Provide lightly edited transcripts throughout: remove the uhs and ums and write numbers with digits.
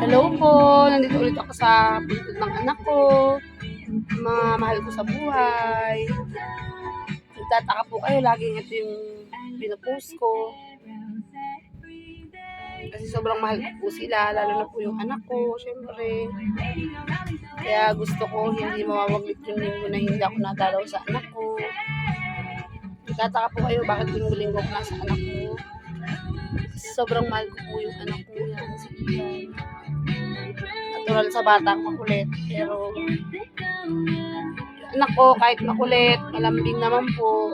Hello po, nandito ulit ako sa puntod ng anak ko, mga mahal ko sa buhay. Nagtataka po kayo, laging ito yung pinopost ko. Kasi sobrang mahal ko po sila, lalo na po yung anak ko, syempre. Kaya gusto ko hindi mawawaglit yung linggo na hindi ako nadalaw sa anak ko. Nagtataka po kayo, bakit linggo-linggo ako nasa anak ko. Kasi sobrang mahal ko po yung anak ko yan, si Ian. Natural sa batang makulit, pero anak ko kahit makulit, malambing naman po.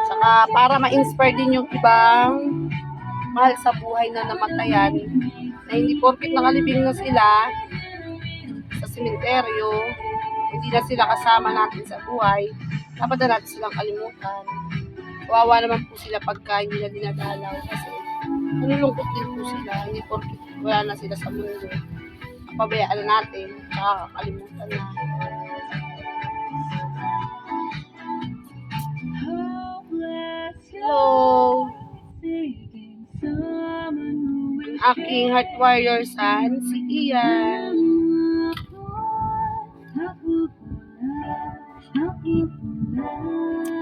Saka para ma-inspire din yung ibang mahal sa buhay na namatayan, na hindi porket nakalibing na sila sa sementeryo, hindi na sila kasama natin sa buhay, dapat na natin silang kalimutan. Kawawa naman po sila pagka hindi na dinadalaw kasi nalulungkot din po sila, hindi porket wala na sila sa mundo. Pabayaan na natin, kakalimutan na. Hello! Ang aking heart warrior son, si Ian.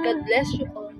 God bless you all.